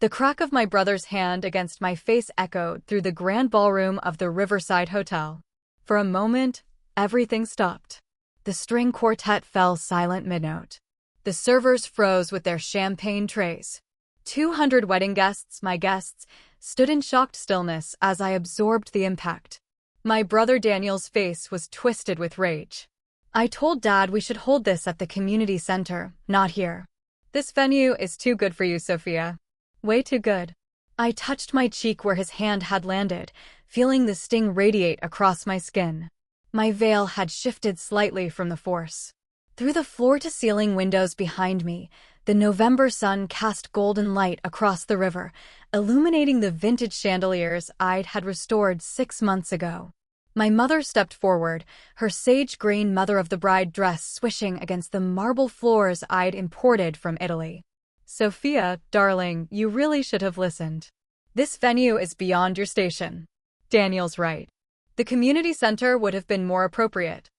The crack of my brother's hand against my face echoed through the grand ballroom of the Riverside Hotel. For a moment, everything stopped. The string quartet fell silent mid-note. The servers froze with their champagne trays. 200 wedding guests, my guests, stood in shocked stillness as I absorbed the impact. My brother Daniel's face was twisted with rage. I told Dad we should hold this at the community center, not here. This venue is too good for you, Sophia. Way too good. I touched my cheek where his hand had landed, feeling the sting radiate across my skin. My veil had shifted slightly from the force. Through the floor-to-ceiling windows behind me, the November sun cast golden light across the river, illuminating the vintage chandeliers I'd had restored 6 months ago. My mother stepped forward, her sage-green mother-of-the-bride dress swishing against the marble floors I'd imported from Italy. Sophia, darling, you really should have listened. This venue is beyond your station. Daniel's right. The community center would have been more appropriate.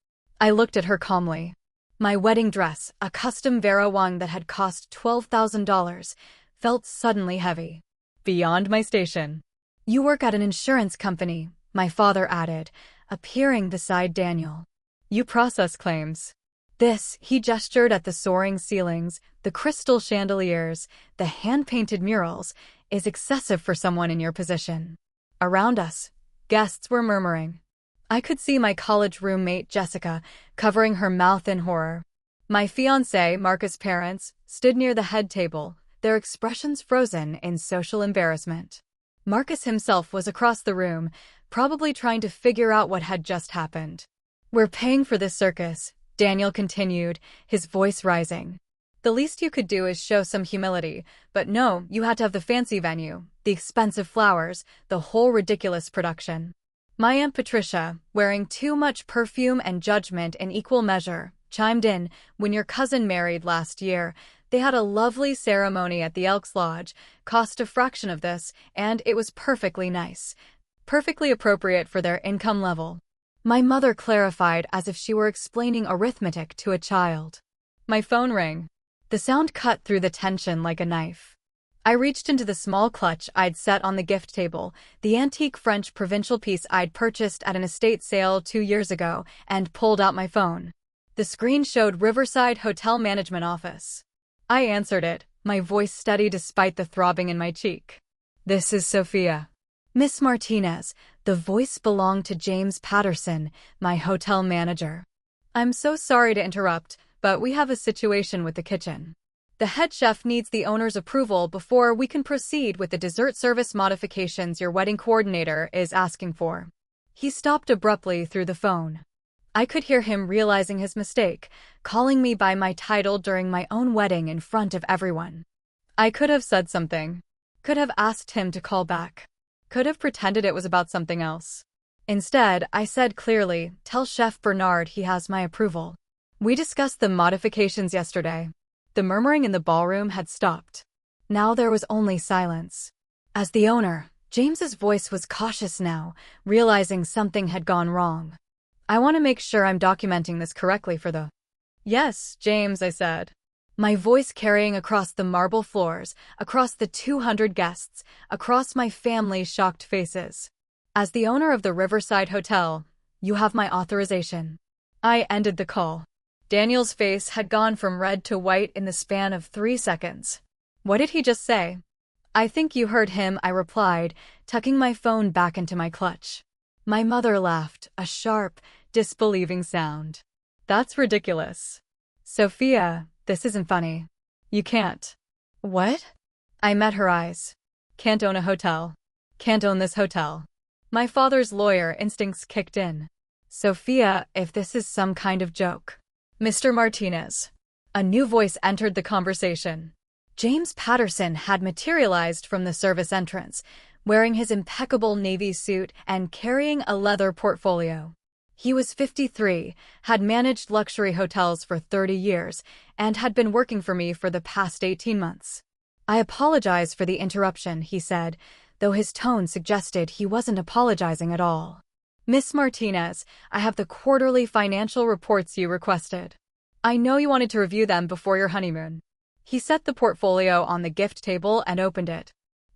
I looked at her calmly. My wedding dress, a custom Vera Wang that had cost $12,000, felt suddenly heavy. Beyond my station. You work at an insurance company, my father added, appearing beside Daniel. You process claims. This, he gestured at the soaring ceilings, the crystal chandeliers, the hand-painted murals, is excessive for someone in your position. Around us, guests were murmuring. I could see my college roommate, Jessica, covering her mouth in horror. My fiancé, Marcus' parents, stood near the head table, their expressions frozen in social embarrassment. Marcus himself was across the room, probably trying to figure out what had just happened. We're paying for this circus, Daniel continued, his voice rising. The least you could do is show some humility, but no, you had to have the fancy venue, the expensive flowers, the whole ridiculous production. My Aunt Patricia, wearing too much perfume and judgment in equal measure, chimed in, when your cousin married last year, they had a lovely ceremony at the Elks Lodge, cost a fraction of this, and it was perfectly nice. Perfectly appropriate for their income level. My mother clarified as if she were explaining arithmetic to a child. My phone rang. The sound cut through the tension like a knife. I reached into the small clutch I'd set on the gift table, the antique French provincial piece I'd purchased at an estate sale 2 years ago, and pulled out my phone. The screen showed Riverside Hotel Management Office. I answered it, my voice steady despite the throbbing in my cheek. This is Sophia. Miss Martinez, the voice belonged to James Patterson, my hotel manager. I'm so sorry to interrupt, but we have a situation with the kitchen. The head chef needs the owner's approval before we can proceed with the dessert service modifications your wedding coordinator is asking for. He stopped abruptly through the phone. I could hear him realizing his mistake, calling me by my title during my own wedding in front of everyone. I could have said something. Could have asked him to call back. Could have pretended it was about something else. Instead, I said clearly, tell Chef Bernard he has my approval. We discussed the modifications yesterday. The murmuring in the ballroom had stopped. Now there was only silence. As the owner, James's voice was cautious now, realizing something had gone wrong. I want to make sure I'm documenting this correctly for the... Yes, James, I said. My voice carrying across the marble floors, across the 200 guests, across my family's shocked faces. As the owner of the Riverside Hotel, you have my authorization. I ended the call. Daniel's face had gone from red to white in the span of 3 seconds. What did he just say? I think you heard him, I replied, tucking my phone back into my clutch. My mother laughed, a sharp, disbelieving sound. That's ridiculous. Sophia, this isn't funny. You can't. What? I met her eyes. Can't own a hotel. Can't own this hotel. My father's lawyer instincts kicked in. Sophia, if this is some kind of joke. Mr. Martinez. A new voice entered the conversation. James Patterson had materialized from the service entrance, wearing his impeccable navy suit and carrying a leather portfolio. He was 53, had managed luxury hotels for 30 years, and had been working for me for the past 18 months. I apologize for the interruption, he said, though his tone suggested he wasn't apologizing at all. Miss Martinez, I have the quarterly financial reports you requested. I know you wanted to review them before your honeymoon. He set the portfolio on the gift table and opened it.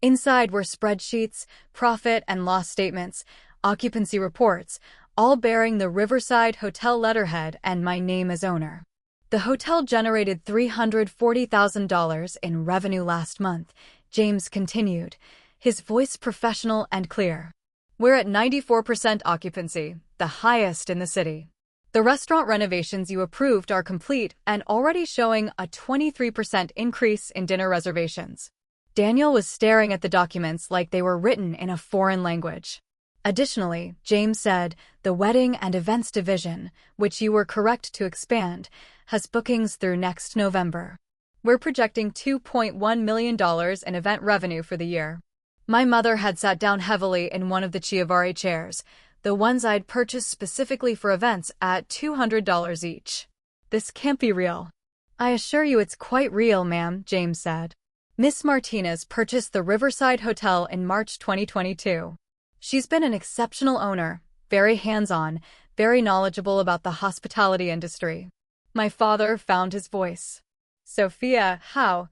Inside were spreadsheets, profit and loss statements, occupancy reports, all bearing the Riverside Hotel letterhead and my name as owner. The hotel generated $340,000 in revenue last month, James continued, his voice professional and clear. We're at 94% occupancy, the highest in the city. The restaurant renovations you approved are complete and already showing a 23% increase in dinner reservations. Daniel was staring at the documents like they were written in a foreign language. Additionally, James said, the wedding and events division, which you were correct to expand, has bookings through next November. We're projecting $2.1 million in event revenue for the year. My mother had sat down heavily in one of the Chiavari chairs, the ones I'd purchased specifically for events at $200 each. This can't be real. I assure you it's quite real, ma'am, James said. Miss Martinez purchased the Riverside Hotel in March 2022. She's been an exceptional owner, very hands-on, very knowledgeable about the hospitality industry. My father found his voice. Sophia, how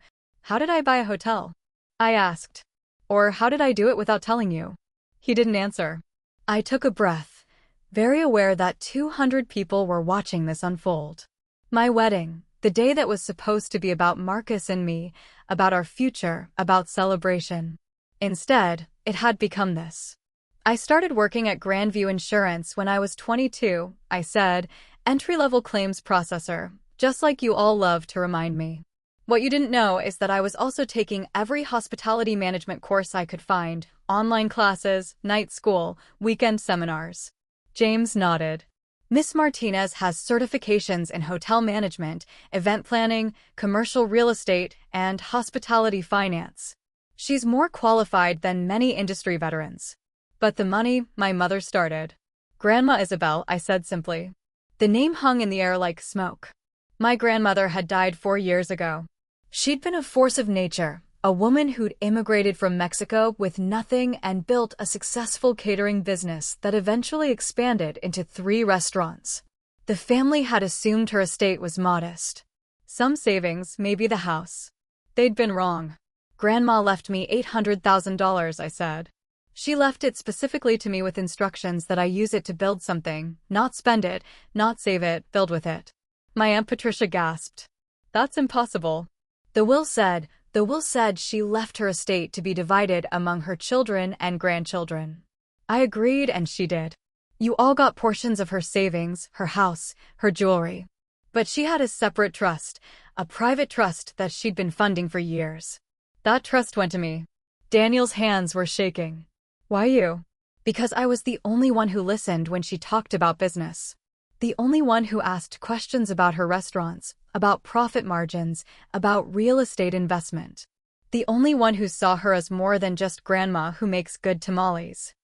did I buy a hotel? I asked. Or how did I do it without telling you? He didn't answer. I took a breath, very aware that 200 people were watching this unfold. My wedding, the day that was supposed to be about Marcus and me, about our future, about celebration. Instead, it had become this. I started working at Grandview Insurance when I was 22, I said, entry-level claims processor, just like you all love to remind me. What you didn't know is that I was also taking every hospitality management course I could find, online classes, night school, weekend seminars. James nodded. Miss Martinez has certifications in hotel management, event planning, commercial real estate, and hospitality finance. She's more qualified than many industry veterans. But the money, my mother started. Grandma Isabel, I said simply. The name hung in the air like smoke. My grandmother had died 4 years ago. She'd been a force of nature, a woman who'd immigrated from Mexico with nothing and built a successful catering business that eventually expanded into 3 restaurants. The family had assumed her estate was modest. Some savings, maybe the house. They'd been wrong. Grandma left me $800,000, I said. She left it specifically to me with instructions that I use it to build something, not spend it, not save it, build with it. My Aunt Patricia gasped. That's impossible. The will said she left her estate to be divided among her children and grandchildren. I agreed and she did. You all got portions of her savings, her house, her jewelry. But she had a separate trust, a private trust that she'd been funding for years. That trust went to me. Daniel's hands were shaking. Why you? Because I was the only one who listened when she talked about business. The only one who asked questions about her restaurants, about profit margins, about real estate investment. The only one who saw her as more than just grandma who makes good tamales.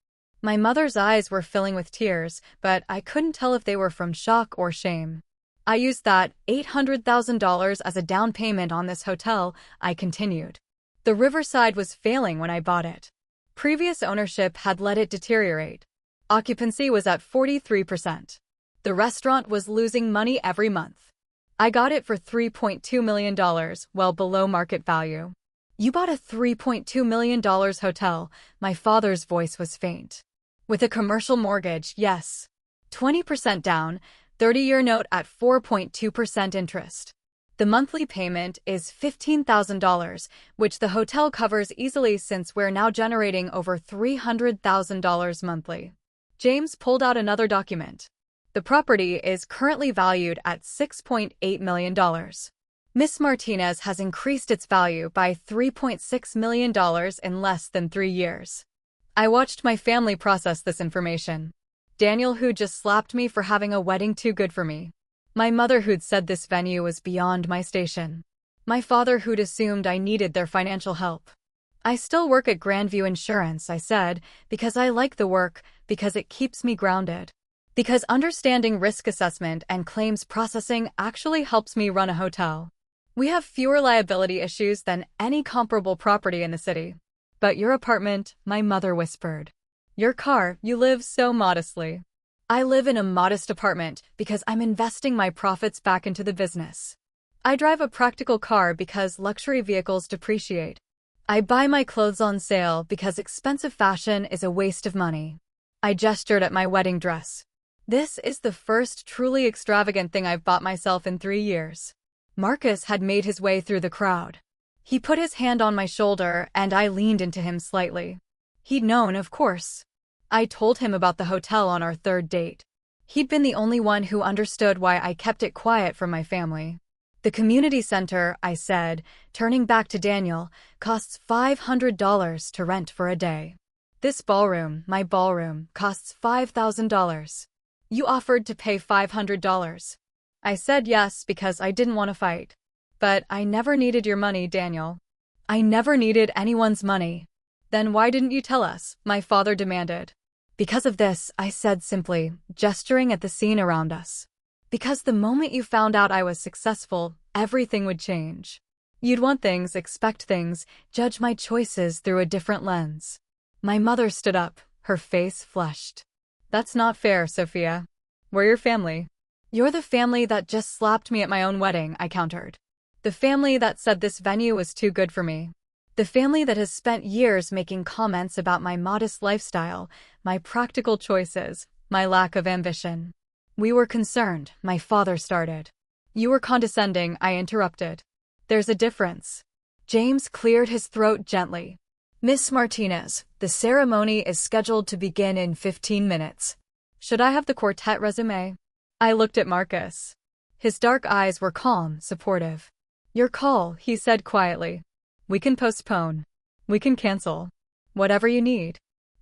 My mother's eyes were filling with tears, but I couldn't tell if they were from shock or shame. I used that $800,000 as a down payment on this hotel, I continued. The Riverside was failing when I bought it. Previous ownership had let it deteriorate. Occupancy was at 43%. The restaurant was losing money every month. I got it for $3.2 million, well below market value. You bought a $3.2 million hotel, my father's voice was faint. With a commercial mortgage, yes. 20% down, 30-year note at 4.2% interest. The monthly payment is $15,000, which the hotel covers easily since we're now generating over $300,000 monthly. James pulled out another document. The property is currently valued at $6.8 million. Miss Martinez has increased its value by $3.6 million in less than 3 years. I watched my family process this information. Daniel, who just slapped me for having a wedding too good for me. My mother, who'd said this venue was beyond my station. My father, who'd assumed I needed their financial help. I still work at Grandview Insurance, I said, because I like the work, because it keeps me grounded. Because understanding risk assessment and claims processing actually helps me run a hotel. We have fewer liability issues than any comparable property in the city. But your apartment, my mother whispered. Your car, you live so modestly. I live in a modest apartment because I'm investing my profits back into the business. I drive a practical car because luxury vehicles depreciate. I buy my clothes on sale because expensive fashion is a waste of money. I gestured at my wedding dress. This is the first truly extravagant thing I've bought myself in 3 years. Marcus had made his way through the crowd. He put his hand on my shoulder and I leaned into him slightly. He'd known, of course. I told him about the hotel on our 3rd date. He'd been the only one who understood why I kept it quiet from my family. The community center, I said, turning back to Daniel, costs $500 to rent for a day. This ballroom, my ballroom, costs $5,000. You offered to pay $500. I said yes because I didn't want to fight. But I never needed your money, Daniel. I never needed anyone's money. Then why didn't you tell us? My father demanded. Because of this, I said simply, gesturing at the scene around us. Because the moment you found out I was successful, everything would change. You'd want things, expect things, judge my choices through a different lens. My mother stood up, her face flushed. That's not fair, Sophia. We're your family. You're the family that just slapped me at my own wedding, I countered. The family that said this venue was too good for me. The family that has spent years making comments about my modest lifestyle, my practical choices, my lack of ambition. We were concerned, my father started. You were condescending, I interrupted. There's a difference. James cleared his throat gently. Miss Martinez, the ceremony is scheduled to begin in 15 minutes. Should I have the quartet resume? I looked at Marcus. His dark eyes were calm, supportive. Your call, he said quietly. We can postpone. We can cancel. Whatever you need.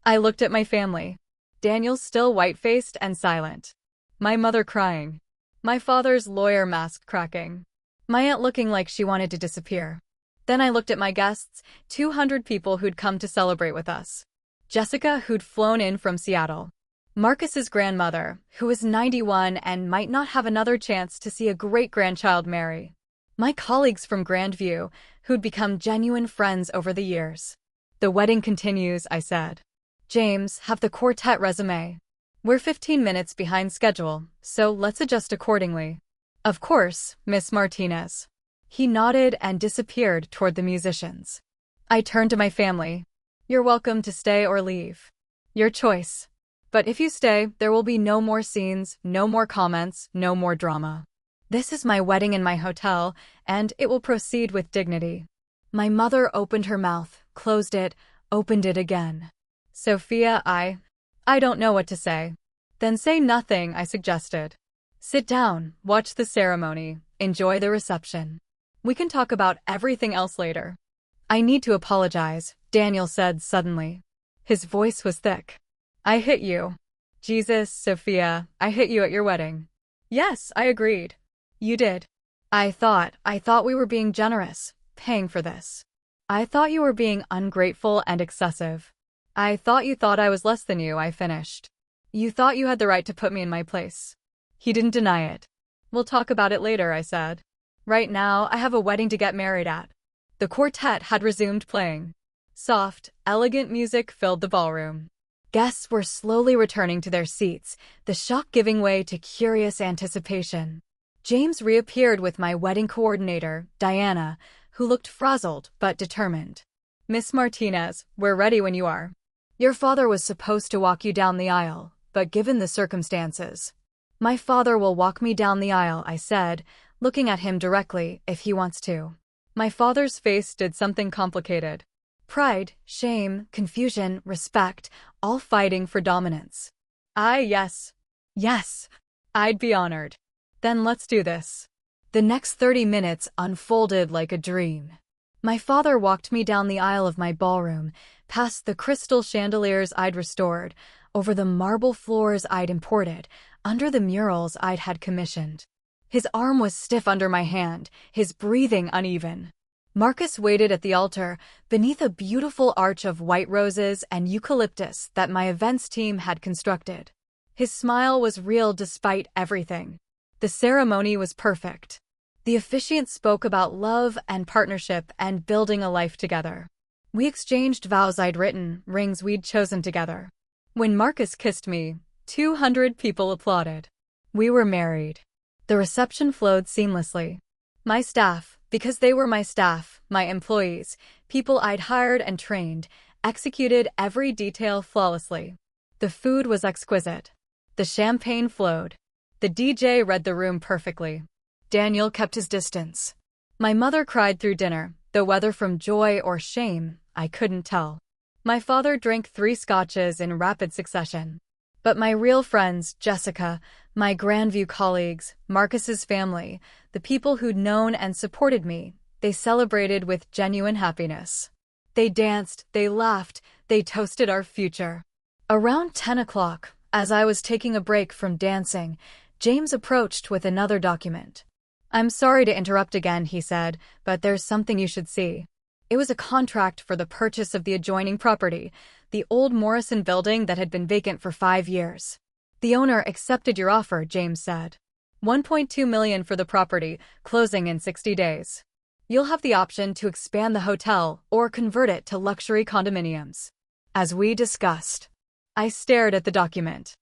I looked at my family. Daniel's still white-faced and silent. My mother crying. My father's lawyer mask cracking. My aunt looking like she wanted to disappear. Then I looked at my guests, 200 people who'd come to celebrate with us. Jessica, who'd flown in from Seattle. Marcus's grandmother, who was 91 and might not have another chance to see a great-grandchild marry. My colleagues from Grandview, who'd become genuine friends over the years. The wedding continues, I said. James, have the quartet resume. We're 15 minutes behind schedule, so let's adjust accordingly. Of course, Miss Martinez. He nodded and disappeared toward the musicians. I turned to my family. You're welcome to stay or leave. Your choice. But if you stay, there will be no more scenes, no more comments, no more drama. This is my wedding in my hotel, and it will proceed with dignity. My mother opened her mouth, closed it, opened it again. Sophia, I don't know what to say. Then say nothing, I suggested. Sit down, watch the ceremony, enjoy the reception. We can talk about everything else later. I need to apologize, Daniel said suddenly. His voice was thick. I hit you. Jesus, Sophia, I hit you at your wedding. Yes, I agreed. You did. I thought we were being generous, paying for this. I thought you were being ungrateful and excessive. I thought you thought I was less than you, I finished. You thought you had the right to put me in my place. He didn't deny it. We'll talk about it later, I said. Right now, I have a wedding to get married at. The quartet had resumed playing. Soft, elegant music filled the ballroom. Guests were slowly returning to their seats, the shock giving way to curious anticipation. James reappeared with my wedding coordinator, Diana, who looked frazzled but determined. Miss Martinez, we're ready when you are. Your father was supposed to walk you down the aisle, but given the circumstances. My father will walk me down the aisle, I said, looking at him directly, if he wants to. My father's face did something complicated. Pride, shame, confusion, respect, all fighting for dominance. Yes. I'd be honored. Then let's do this. The next 30 minutes unfolded like a dream. My father walked me down the aisle of my ballroom, past the crystal chandeliers I'd restored, over the marble floors I'd imported, under the murals I'd had commissioned. His arm was stiff under my hand, his breathing uneven. Marcus waited at the altar, beneath a beautiful arch of white roses and eucalyptus that my events team had constructed. His smile was real despite everything. The ceremony was perfect. The officiant spoke about love and partnership and building a life together. We exchanged vows I'd written, rings we'd chosen together. When Marcus kissed me, 200 people applauded. We were married. The reception flowed seamlessly. My staff, because they were my staff, my employees, People I'd hired and trained executed every detail flawlessly. The food was exquisite. The champagne flowed. The DJ read the room perfectly. Daniel kept his distance. My mother cried through dinner, though whether from joy or shame, I couldn't tell. My father drank 3 scotches in rapid succession. But my real friends, Jessica, my Grandview colleagues, Marcus's family, the people who'd known and supported me, they celebrated with genuine happiness. They danced, they laughed, they toasted our future. Around 10 o'clock, as I was taking a break from dancing, James approached with another document. "I'm sorry to interrupt again," he said, "but there's something you should see." It was a contract for the purchase of the adjoining property, the old Morrison building that had been vacant for 5 years. "The owner accepted your offer," James said. $1.2 million for the property, closing in 60 days. You'll have the option to expand the hotel or convert it to luxury condominiums. As we discussed, I stared at the document.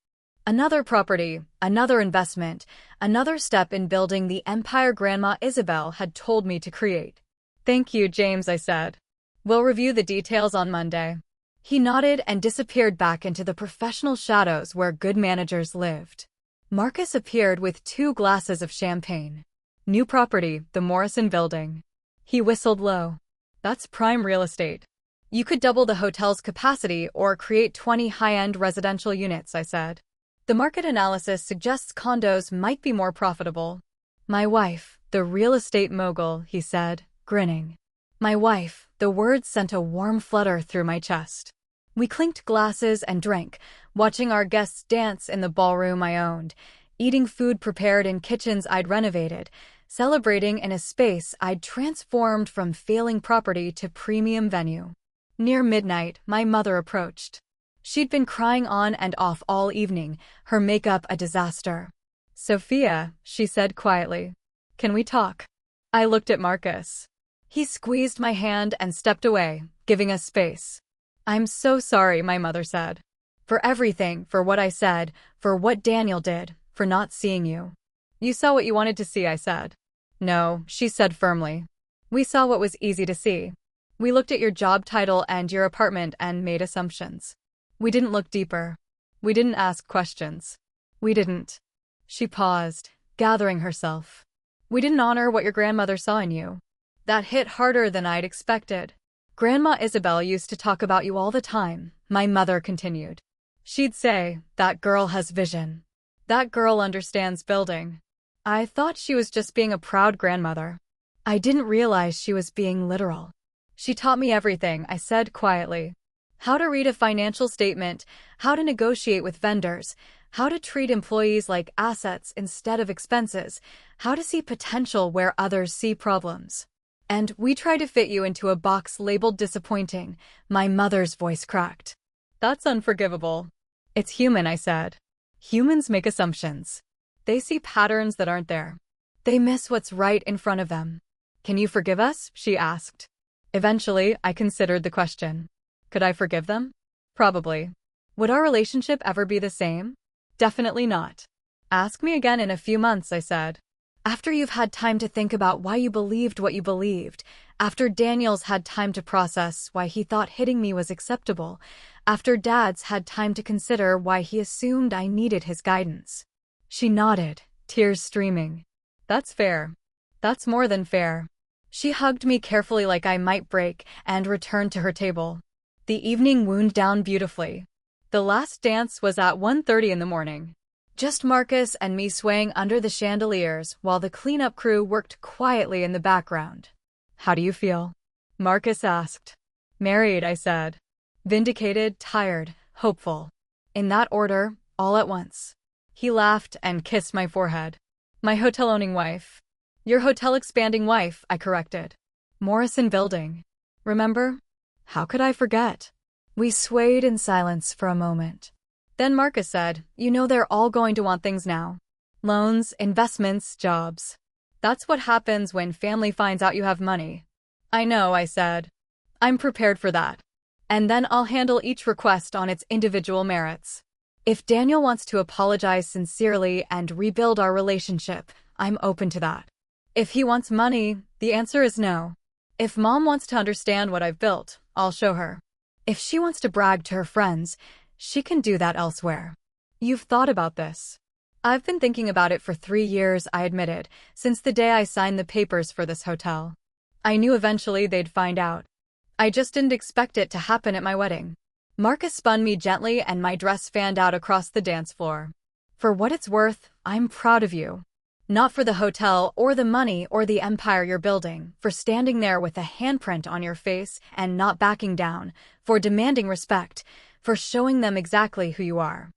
Another property, another investment, another step in building the empire Grandma Isabel had told me to create. "Thank you, James," I said. "We'll review the details on Monday." He nodded and disappeared back into the professional shadows where good managers lived. Marcus appeared with 2 glasses of champagne. "New property, the Morrison building." He whistled low. "That's prime real estate. You could double the hotel's capacity or create 20 high-end residential units," I said. "The market analysis suggests condos might be more profitable." "My wife, the real estate mogul," he said, grinning. "My wife," the words sent a warm flutter through my chest. We clinked glasses and drank, watching our guests dance in the ballroom I owned, eating food prepared in kitchens I'd renovated, celebrating in a space I'd transformed from failing property to premium venue. Near midnight, my mother approached. She'd been crying on and off all evening, her makeup a disaster. "Sophia," she said quietly, "can we talk?" I looked at Marcus. He squeezed my hand and stepped away, giving us space. "I'm so sorry," my mother said. "For everything, for what I said, for what Daniel did, for not seeing you." "You saw what you wanted to see," I said. "No," she said firmly. "We saw what was easy to see. We looked at your job title and your apartment and made assumptions. We didn't look deeper. We didn't ask questions. We didn't." She paused, gathering herself. "We didn't honor what your grandmother saw in you." That hit harder than I'd expected. "Grandma Isabel used to talk about you all the time," my mother continued. "She'd say, 'That girl has vision. That girl understands building.' I thought she was just being a proud grandmother. I didn't realize she was being literal. She taught me everything," I said quietly. "How to read a financial statement, how to negotiate with vendors, how to treat employees like assets instead of expenses, how to see potential where others see problems. And we try to fit you into a box labeled disappointing," my mother's voice cracked. "That's unforgivable." "It's human," I said. "Humans make assumptions. They see patterns that aren't there. They miss what's right in front of them." "Can you forgive us?" she asked. Eventually, I considered the question. Could I forgive them? Probably. Would our relationship ever be the same? Definitely not. "Ask me again in a few months," I said. "After you've had time to think about why you believed what you believed, after Daniel's had time to process why he thought hitting me was acceptable, after Dad's had time to consider why he assumed I needed his guidance." She nodded, tears streaming. "That's fair. That's more than fair." She hugged me carefully like I might break and returned to her table. The evening wound down beautifully. The last dance was at 1:30 in the morning. Just Marcus and me swaying under the chandeliers while the cleanup crew worked quietly in the background. "How do you feel?" Marcus asked. "Married," I said. Vindicated, tired, hopeful. In that order, all at once. He laughed and kissed my forehead. "My hotel-owning wife." "Your hotel-expanding wife," I corrected. "Morrison Building. Remember?" How could I forget? We swayed in silence for a moment. Then Marcus said, "You know they're all going to want things now. Loans, investments, jobs. That's what happens when family finds out you have money." "I know," I said. "I'm prepared for that. And then I'll handle each request on its individual merits. If Daniel wants to apologize sincerely and rebuild our relationship, I'm open to that. If he wants money, the answer is no." If Mom wants to understand what I've built, I'll show her. If she wants to brag to her friends, she can do that elsewhere. You've thought about this. I've been thinking about it for 3 years, I admitted, since the day I signed the papers for this hotel. I knew eventually they'd find out. I just didn't expect it to happen at my wedding. Marcus spun me gently and my dress fanned out across the dance floor. For what it's worth, I'm proud of you. Not for the hotel or the money or the empire you're building, for standing there with a handprint on your face and not backing down, for demanding respect, for showing them exactly who you are.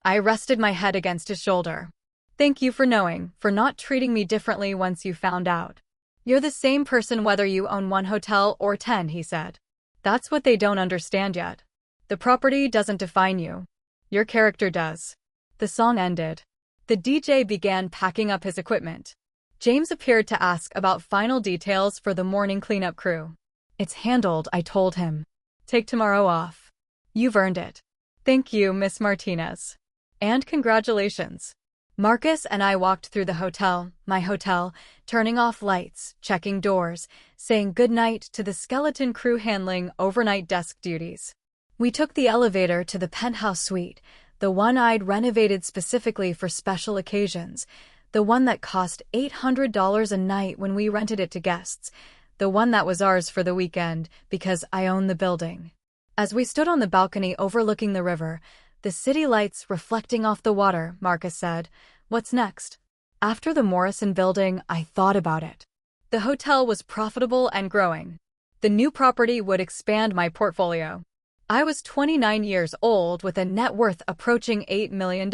I rested my head against his shoulder. Thank you for knowing, for not treating me differently once you found out. You're the same person whether you own 1 hotel or 10, he said. That's what they don't understand yet. The property doesn't define you. Your character does. The song ended. The DJ began packing up his equipment. James appeared to ask about final details for the morning cleanup crew. It's handled, I told him. Take tomorrow off. You've earned it. Thank you, Miss Martinez. And congratulations. Marcus and I walked through the hotel, my hotel, turning off lights, checking doors, saying goodnight to the skeleton crew handling overnight desk duties. We took the elevator to the penthouse suite, the one I'd renovated specifically for special occasions, the one that cost $800 a night when we rented it to guests, the one that was ours for the weekend because I own the building. As we stood on the balcony overlooking the river, the city lights reflecting off the water, Marcus said, "What's next?" After the Morrison building, I thought about it. The hotel was profitable and growing. The new property would expand my portfolio. I was 29 years old with a net worth approaching $8 million.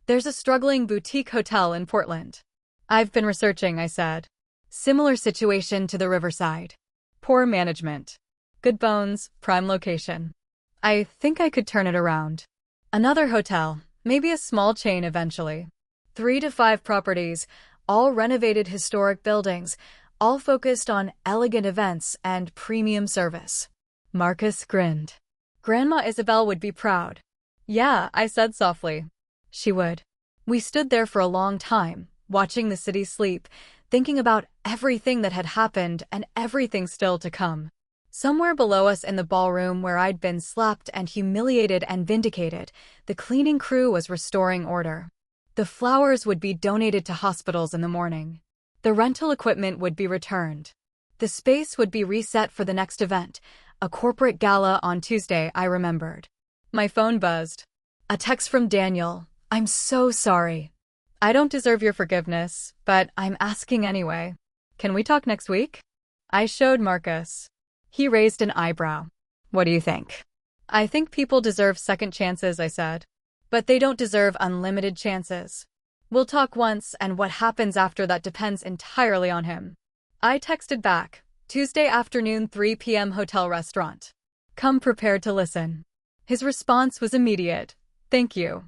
There's a struggling boutique hotel in Portland. I've been researching, I said. Similar situation to the Riverside. Poor management. Good bones, prime location. I think I could turn it around. Another hotel, maybe a small chain eventually. 3 to 5 properties, all renovated historic buildings, all focused on elegant events and premium service. Marcus grinned. Grandma Isabel would be proud. Yeah, I said softly. She would. We stood there for a long time, watching the city sleep, thinking about everything that had happened and everything still to come. Somewhere below us in the ballroom where I'd been slapped and humiliated and vindicated, the cleaning crew was restoring order. The flowers would be donated to hospitals in the morning. The rental equipment would be returned. The space would be reset for the next event, a corporate gala on Tuesday, I remembered. My phone buzzed. A text from Daniel. I'm so sorry. I don't deserve your forgiveness, but I'm asking anyway. Can we talk next week? I showed Marcus. He raised an eyebrow. What do you think? I think people deserve second chances, I said. But they don't deserve unlimited chances. We'll talk once, and what happens after that depends entirely on him. I texted back. Tuesday afternoon, 3 p.m. hotel restaurant. Come prepared to listen. His response was immediate. Thank you.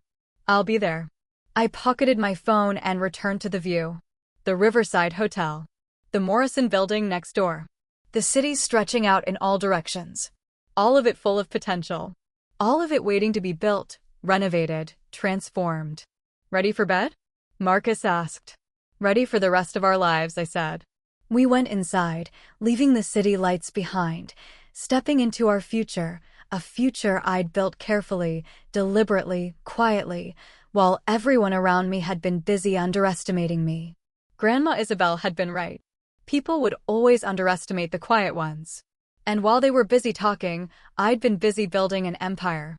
I'll be there. I pocketed my phone and returned to the view. The Riverside Hotel. The Morrison building next door. The city stretching out in all directions. All of it full of potential. All of it waiting to be built, renovated, transformed. Ready for bed? Marcus asked. Ready for the rest of our lives, I said. We went inside, leaving the city lights behind, stepping into our future, a future I'd built carefully, deliberately, quietly, while everyone around me had been busy underestimating me. Grandma Isabel had been right. People would always underestimate the quiet ones. And while they were busy talking, I'd been busy building an empire.